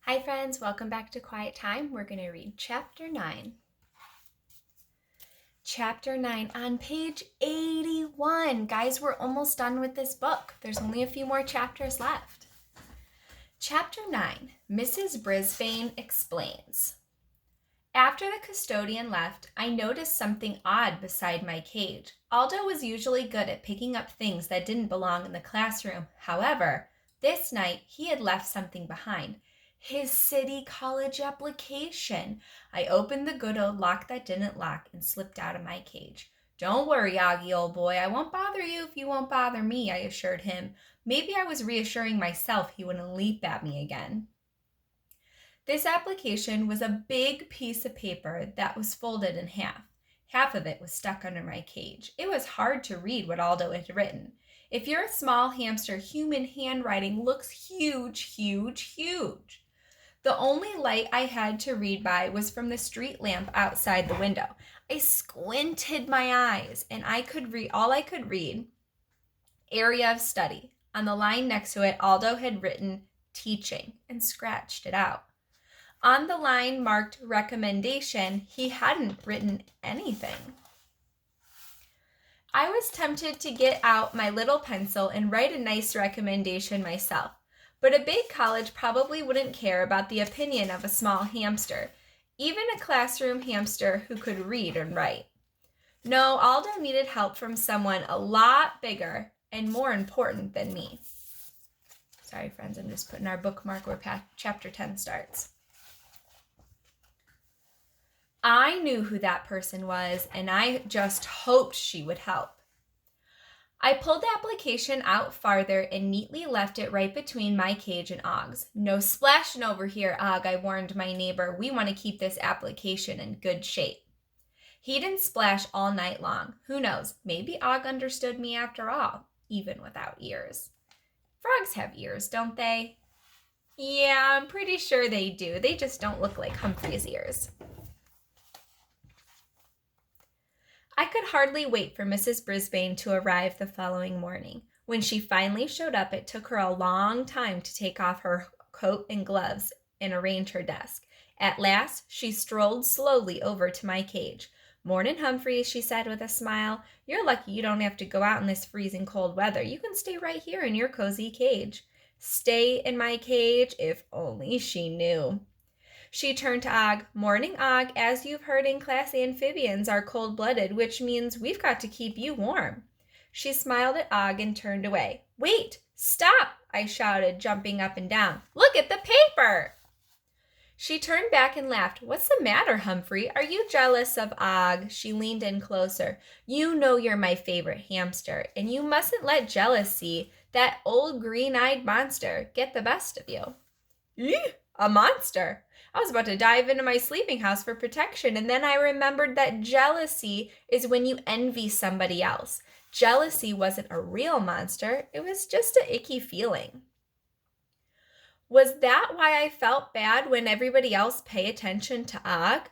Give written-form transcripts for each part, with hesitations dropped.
Hi friends, welcome back to Quiet Time. We're going to read Chapter 9. Chapter 9 on page 81. Guys, we're almost done with this book. There's only a few more chapters left. Chapter 9, Mrs. Brisbane Explains. After the custodian left, I noticed something odd beside my cage. Aldo was usually good at picking up things that didn't belong in the classroom. However, this night he had left something behind. His city college application. I opened the good old lock that didn't lock and slipped out of my cage. Don't worry, Augie, old boy. I won't bother you if you won't bother me, I assured him. Maybe I was reassuring myself he wouldn't leap at me again. This application was a big piece of paper that was folded in half. Half of it was stuck under my cage. It was hard to read what Aldo had written. If you're a small hamster, human handwriting looks huge, huge, huge. The only light I had to read by was from the street lamp outside the window. I squinted my eyes and all I could read, area of study. On the line next to it, Aldo had written teaching and scratched it out. On the line marked recommendation, he hadn't written anything. I was tempted to get out my little pencil and write a nice recommendation myself. But a big college probably wouldn't care about the opinion of a small hamster, even a classroom hamster who could read and write. No, Aldo needed help from someone a lot bigger and more important than me. Sorry, friends, I'm just putting our bookmark where chapter 10 starts. I knew who that person was, and I just hoped she would help. I pulled the application out farther and neatly left it right between my cage and Og's. No splashing over here, Og, I warned my neighbor. We want to keep this application in good shape. He didn't splash all night long. Who knows? Maybe Og understood me after all, even without ears. Frogs have ears, don't they? Yeah, I'm pretty sure they do. They just don't look like Humphrey's ears. I could hardly wait for Mrs. Brisbane to arrive the following morning. When she finally showed up, it took her a long time to take off her coat and gloves and arrange her desk. At last, she strolled slowly over to my cage. "Mornin', Humphrey," she said with a smile. "You're lucky you don't have to go out in this freezing cold weather. You can stay right here in your cozy cage." Stay in my cage? If only she knew. She turned to Og. "Morning, Og. As you've heard in class, amphibians are cold-blooded, which means we've got to keep you warm." She smiled at Og and turned away. "Wait! Stop!" I shouted, jumping up and down. "Look at the paper!" She turned back and laughed. "What's the matter, Humphrey? Are you jealous of Og?" She leaned in closer. "You know you're my favorite hamster, and you mustn't let jealousy, that old green-eyed monster, get the best of you." "Eeh, a monster!" I was about to dive into my sleeping house for protection, and then I remembered that jealousy is when you envy somebody else. Jealousy wasn't a real monster. It was just an icky feeling. Was that why I felt bad when everybody else paid attention to Og?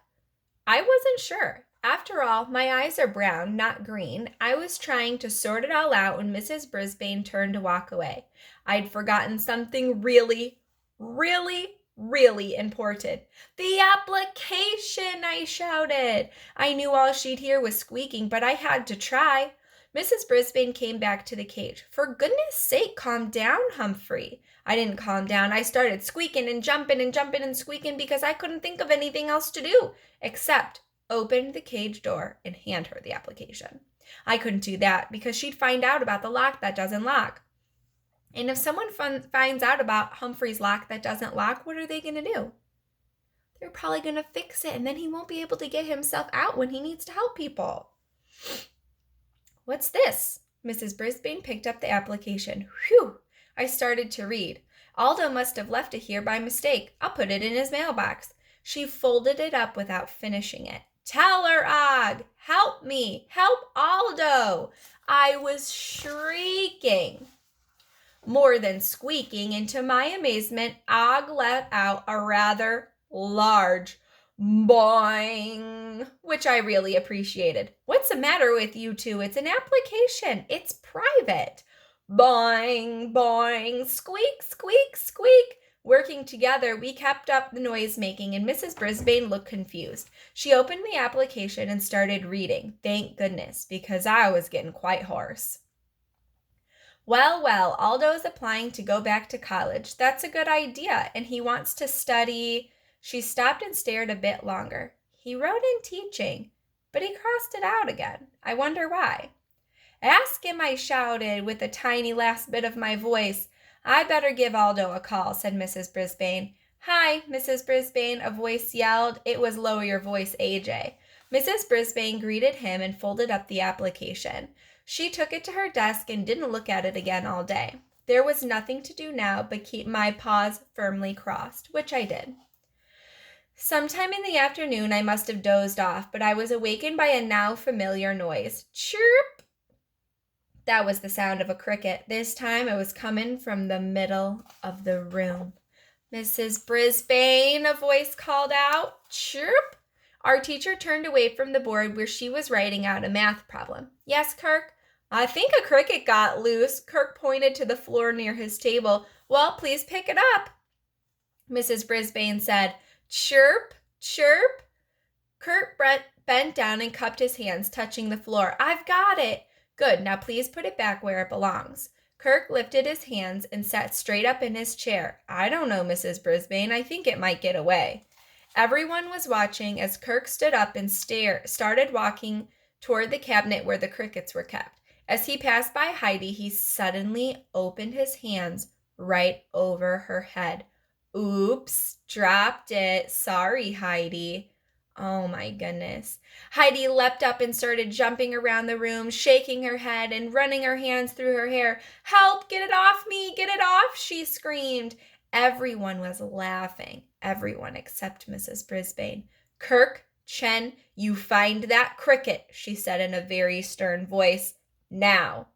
I wasn't sure. After all, my eyes are brown, not green. I was trying to sort it all out when Mrs. Brisbane turned to walk away. I'd forgotten something really important. "The application!" I shouted. I knew all she'd hear was squeaking, but I had to try. Mrs. Brisbane came back to the cage. "For goodness sake, calm down, Humphrey." I didn't calm down. I started squeaking and jumping and squeaking because I couldn't think of anything else to do except open the cage door and hand her the application. I couldn't do that because she'd find out about the lock that doesn't lock. And if someone finds out about Humphrey's lock that doesn't lock, what are they going to do? They're probably going to fix it, and then he won't be able to get himself out when he needs to help people. "What's this?" Mrs. Brisbane picked up the application. Whew! I started to read. "Aldo must have left it here by mistake. I'll put it in his mailbox." She folded it up without finishing it. "Tell her, Og! Help me! Help Aldo!" I was shrieking. More than squeaking, and to my amazement, Og let out a rather large boing, which I really appreciated. "What's the matter with you two? It's an application. It's private." Boing, boing, squeak, squeak, squeak. Working together, we kept up the noise making, and Mrs. Brisbane looked confused. She opened the application and started reading. Thank goodness, because I was getting quite hoarse. Well, Aldo's applying to go back to college. That's a good idea, and he wants to study. She stopped and stared a bit longer. He wrote in teaching, but he crossed it out again. I wonder why. Ask him, I shouted with a tiny last bit of my voice. I better give Aldo a call, said Mrs. Brisbane. Hi, Mrs. Brisbane, a voice yelled. It was Lower Your Voice, AJ. Mrs. Brisbane greeted him and folded up the application. She took it to her desk and didn't look at it again all day. There was nothing to do now but keep my paws firmly crossed, which I did. Sometime in the afternoon I must have dozed off, but I was awakened by a now familiar noise. Chirp! That was the sound of a cricket. This time it was coming from the middle of the room. Mrs. Brisbane, a voice called out. Chirp! Our teacher turned away from the board where she was writing out a math problem. Yes, Kirk? I think a cricket got loose. Kirk pointed to the floor near his table. Well, please pick it up. Mrs. Brisbane said, chirp, chirp. Kirk bent down and cupped his hands, touching the floor. I've got it. Good, now please put it back where it belongs. Kirk lifted his hands and sat straight up in his chair. I don't know, Mrs. Brisbane. I think it might get away. Everyone was watching as Kirk stood up and started walking toward the cabinet where the crickets were kept. As he passed by Heidi, he suddenly opened his hands right over her head. Oops, dropped it. Sorry, Heidi. Oh my goodness. Heidi leapt up and started jumping around the room, shaking her head and running her hands through her hair. Help, get it off me, get it off, she screamed. Everyone was laughing, everyone except Mrs. Brisbane. Kirk, Chen, you find that cricket, she said in a very stern voice. Now.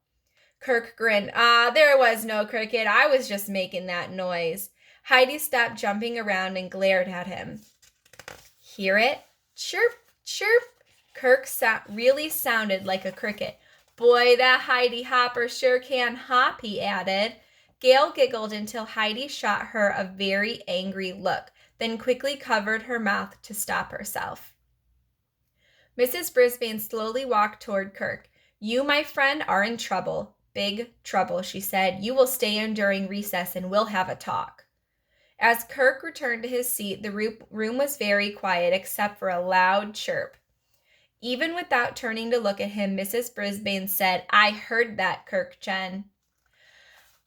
Kirk grinned. There was no cricket. I was just making that noise. Heidi stopped jumping around and glared at him. Hear it? Chirp, chirp. Kirk really sounded like a cricket. Boy, that Heidi Hopper sure can hop, he added. Gail giggled until Heidi shot her a very angry look, then quickly covered her mouth to stop herself. Mrs. Brisbane slowly walked toward Kirk. You, my friend, are in trouble. Big trouble, she said. You will stay in during recess and we'll have a talk. As Kirk returned to his seat, the room was very quiet except for a loud chirp. Even without turning to look at him, Mrs. Brisbane said, I heard that, Kirk Chen.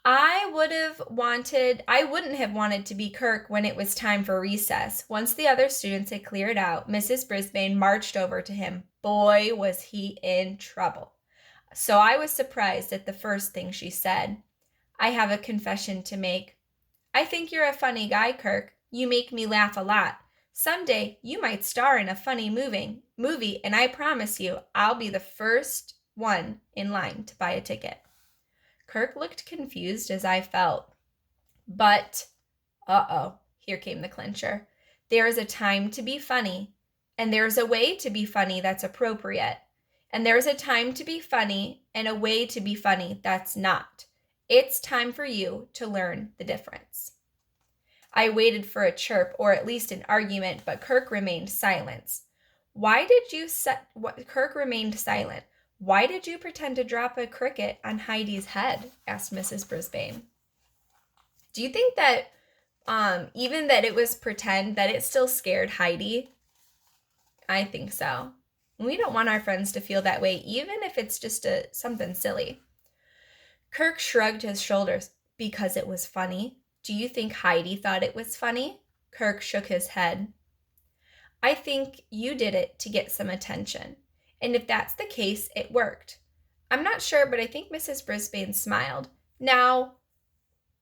I wouldn't have wanted to be Kirk when it was time for recess. Once the other students had cleared out, Mrs. Brisbane marched over to him. Boy, was he in trouble. So I was surprised at the first thing she said. I have a confession to make. I think you're a funny guy, Kirk. You make me laugh a lot. Someday you might star in a funny movie, and I promise you, I'll be the first one in line to buy a ticket. Kirk looked confused as I felt. But, here came the clincher. There is a time to be funny, and there's a way to be funny that's appropriate. And there's a time to be funny and a way to be funny that's not. It's time for you to learn the difference. I waited for a chirp, or at least an argument, but Kirk remained silent. Kirk remained silent. Why did you pretend to drop a cricket on Heidi's head? Asked Mrs. Brisbane. Do you think that even that it was pretend, that it still scared Heidi? I think so. We don't want our friends to feel that way, even if it's just something silly. Kirk shrugged his shoulders. Because it was funny. Do you think Heidi thought it was funny? Kirk shook his head. I think you did it to get some attention. And if that's the case, it worked. I'm not sure, but I think Mrs. Brisbane smiled. Now,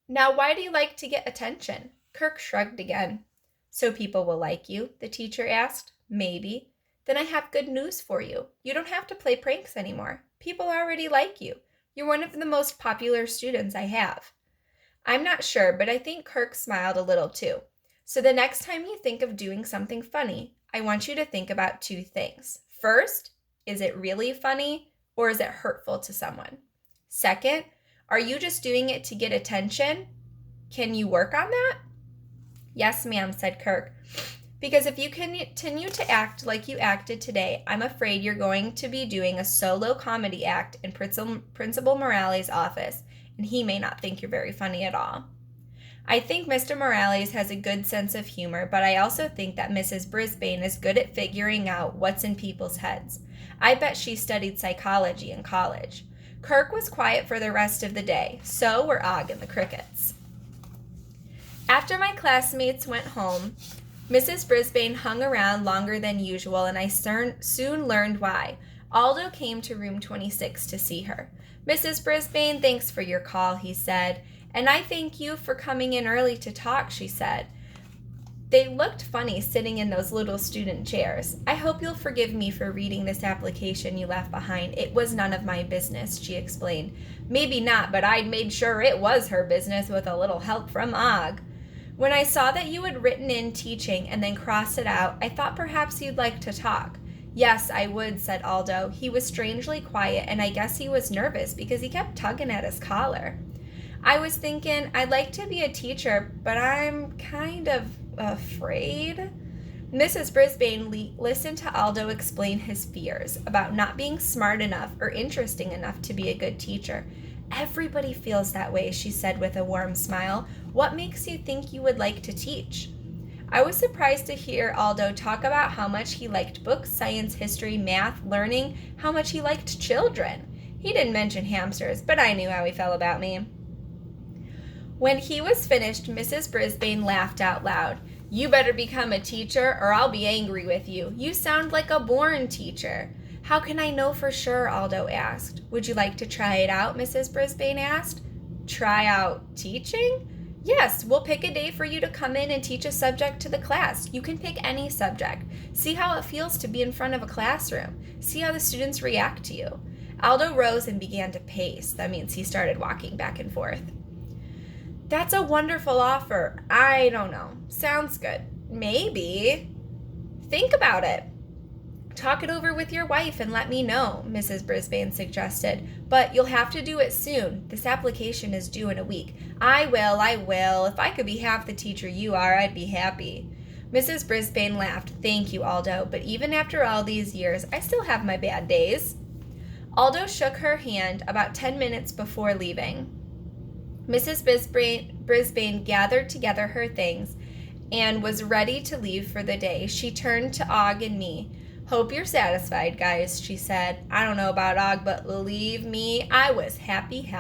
why do you like to get attention? Kirk shrugged again. So people will like you, the teacher asked. Maybe. Then I have good news for you. You don't have to play pranks anymore. People already like you. You're one of the most popular students I have. I'm not sure, but I think Kirk smiled a little too. So the next time you think of doing something funny, I want you to think about two things. First, is it really funny or is it hurtful to someone? Second, are you just doing it to get attention? Can you work on that? Yes, ma'am, said Kirk. Because if you continue to act like you acted today, I'm afraid you're going to be doing a solo comedy act in Principal Morales' office, and he may not think you're very funny at all. I think Mr. Morales has a good sense of humor, but I also think that Mrs. Brisbane is good at figuring out what's in people's heads. I bet she studied psychology in college. Kirk was quiet for the rest of the day. So were Og and the crickets. After my classmates went home, Mrs. Brisbane hung around longer than usual, and I soon learned why. Aldo came to room 26 to see her. Mrs. Brisbane, thanks for your call, he said. And I thank you for coming in early to talk, she said. They looked funny sitting in those little student chairs. I hope you'll forgive me for reading this application you left behind. It was none of my business, she explained. Maybe not, but I'd made sure it was her business with a little help from Og. When I saw that you had written in teaching and then crossed it out, I thought perhaps you'd like to talk. Yes, I would, said Aldo. He was strangely quiet, and I guess he was nervous because he kept tugging at his collar. I was thinking I'd like to be a teacher, but I'm kind of afraid. Mrs. Brisbane listened to Aldo explain his fears about not being smart enough or interesting enough to be a good teacher. Everybody feels that way, she said with a warm smile. What makes you think you would like to teach? I was surprised to hear Aldo talk about how much he liked books, science, history, math, learning, how much he liked children. He didn't mention hamsters, but I knew how he felt about me. When he was finished, Mrs. Brisbane laughed out loud. You better become a teacher or I'll be angry with you. You sound like a born teacher. How can I know for sure? Aldo asked. Would you like to try it out? Mrs. Brisbane asked. Try out teaching? Yes, we'll pick a day for you to come in and teach a subject to the class. You can pick any subject. See how it feels to be in front of a classroom. See how the students react to you. Aldo rose and began to pace. That means he started walking back and forth. That's a wonderful offer. I don't know. Sounds good. Maybe. Think about it. Talk it over with your wife and let me know, Mrs. Brisbane suggested. But you'll have to do it soon. This application is due in a week. I will. If I could be half the teacher you are, I'd be happy. Mrs. Brisbane laughed. Thank you, Aldo. But even after all these years, I still have my bad days. Aldo shook her hand about 10 minutes before leaving. Mrs. Brisbane gathered together her things and was ready to leave for the day. She turned to Og and me. Hope you're satisfied, guys, she said. I don't know about Og, but believe me, I was happy.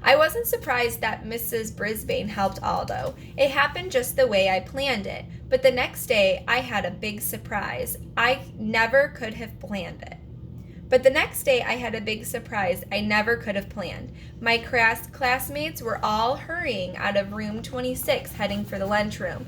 I wasn't surprised that Mrs. Brisbane helped Aldo. It happened just the way I planned it. But the next day, I had a big surprise. I never could have planned. My classmates were all hurrying out of room 26, heading for the lunchroom.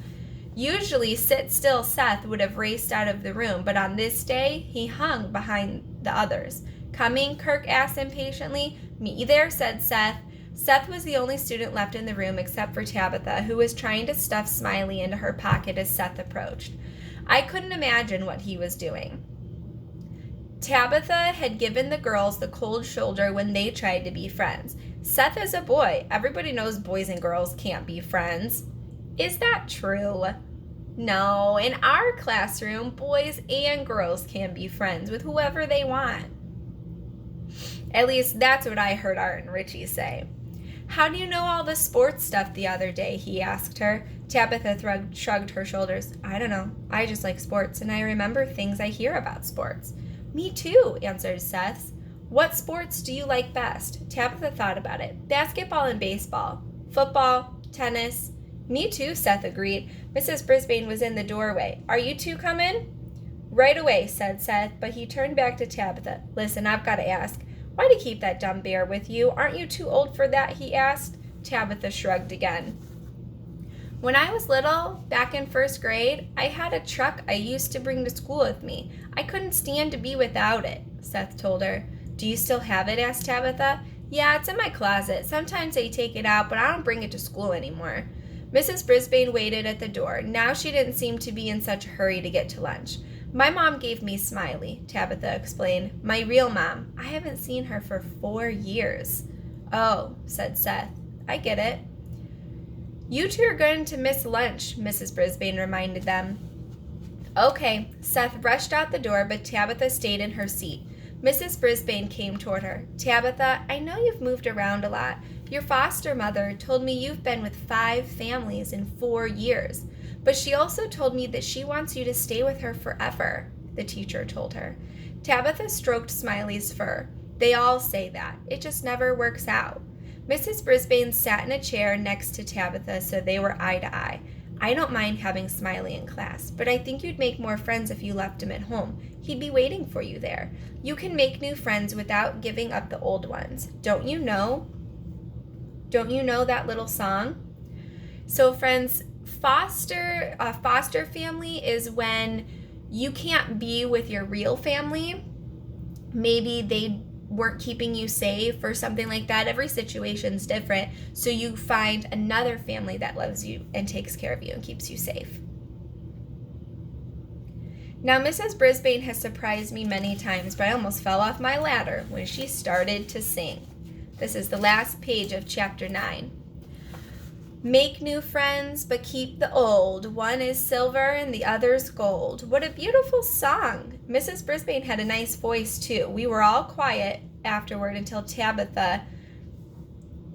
Usually, Sit Still Seth would have raced out of the room, but on this day, he hung behind the others. Coming? Kirk asked impatiently. Me there, said Seth. Seth was the only student left in the room except for Tabitha, who was trying to stuff Smiley into her pocket as Seth approached. I couldn't imagine what he was doing. Tabitha had given the girls the cold shoulder when they tried to be friends. Seth is a boy. Everybody knows boys and girls can't be friends. Is that true? No, in our classroom, boys and girls can be friends with whoever they want. At least that's what I heard Art and Richie say. How do you know all the sports stuff the other day? He asked her. Tabitha shrugged her shoulders. I don't know. I just like sports, and I remember things I hear about sports. Me too, answered Seth. What sports do you like best? Tabitha thought about it. Basketball and baseball. Football, tennis. Me too, Seth agreed. Mrs. Brisbane was in the doorway. Are you two coming? Right away, said Seth, but he turned back to Tabitha. Listen, I've got to ask. Why do you keep that dumb bear with you? Aren't you too old for that? He asked. Tabitha shrugged again. When I was little, back in first grade, I had a truck I used to bring to school with me. I couldn't stand to be without it, Seth told her. Do you still have it? Asked Tabitha. Yeah, it's in my closet. Sometimes I take it out, but I don't bring it to school anymore. Mrs. Brisbane waited at the door. Now she didn't seem to be in such a hurry to get to lunch. My mom gave me Smiley, Tabitha explained. My real mom. I haven't seen her for 4 years. Oh, said Seth. I get it. You two are going to miss lunch, Mrs. Brisbane reminded them. Okay, Seth rushed out the door, but Tabitha stayed in her seat. Mrs. Brisbane came toward her. Tabitha, I know you've moved around a lot. Your foster mother told me you've been with 5 families in 4 years. But she also told me that she wants you to stay with her forever, the teacher told her. Tabitha stroked Smiley's fur. They all say that. It just never works out. Mrs. Brisbane sat in a chair next to Tabitha so they were eye to eye. I don't mind having Smiley in class, but I think you'd make more friends if you left him at home. He'd be waiting for you there. You can make new friends without giving up the old ones. Don't you know? Don't you know that little song? So friends, foster family is when you can't be with your real family. Maybe they weren't keeping you safe or something like that. Every situation's different. So you find another family that loves you and takes care of you and keeps you safe. Now, Mrs. Brisbane has surprised me many times, but I almost fell off my ladder when she started to sing. This is the last page of chapter 9. Make new friends, but keep the old. One is silver and the other's gold. What a beautiful song. Mrs. Brisbane had a nice voice, too. We were all quiet afterward until Tabitha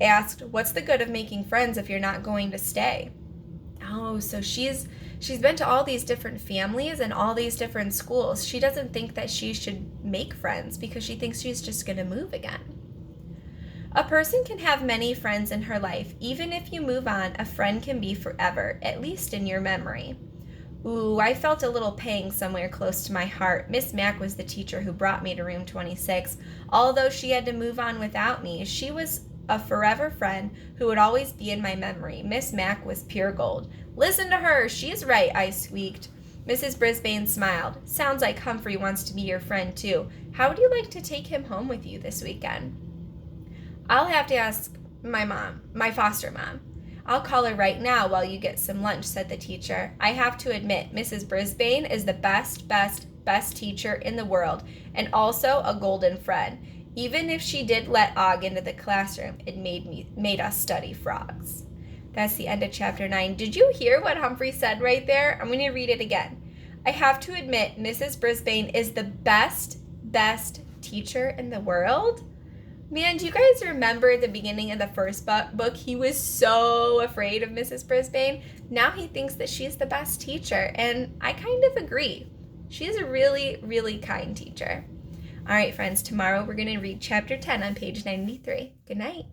asked, what's the good of making friends if you're not going to stay? Oh, so she's been to all these different families and all these different schools. She doesn't think that she should make friends because she thinks she's just going to move again. A person can have many friends in her life. Even if you move on, a friend can be forever, at least in your memory. Ooh, I felt a little pang somewhere close to my heart. Miss Mack was the teacher who brought me to room 26. Although she had to move on without me, she was a forever friend who would always be in my memory. Miss Mack was pure gold. Listen to her, she's right, I squeaked. Mrs. Brisbane smiled. Sounds like Humphrey wants to be your friend too. How would you like to take him home with you this weekend? I'll have to ask my foster mom. I'll call her right now while you get some lunch, said the teacher. I have to admit, Mrs. Brisbane is the best teacher in the world, and also a golden friend. Even if she did let Og into the classroom, it made us study frogs. That's the end of chapter 9. Did you hear what Humphrey said right there? I'm going to read it again. I have to admit, Mrs. Brisbane is the best teacher in the world. Man, do you guys remember the beginning of the first book? He was so afraid of Mrs. Brisbane. Now he thinks that she's the best teacher, and I kind of agree. She's a really, really kind teacher. All right, friends, tomorrow we're going to read chapter 10 on page 93. Good night.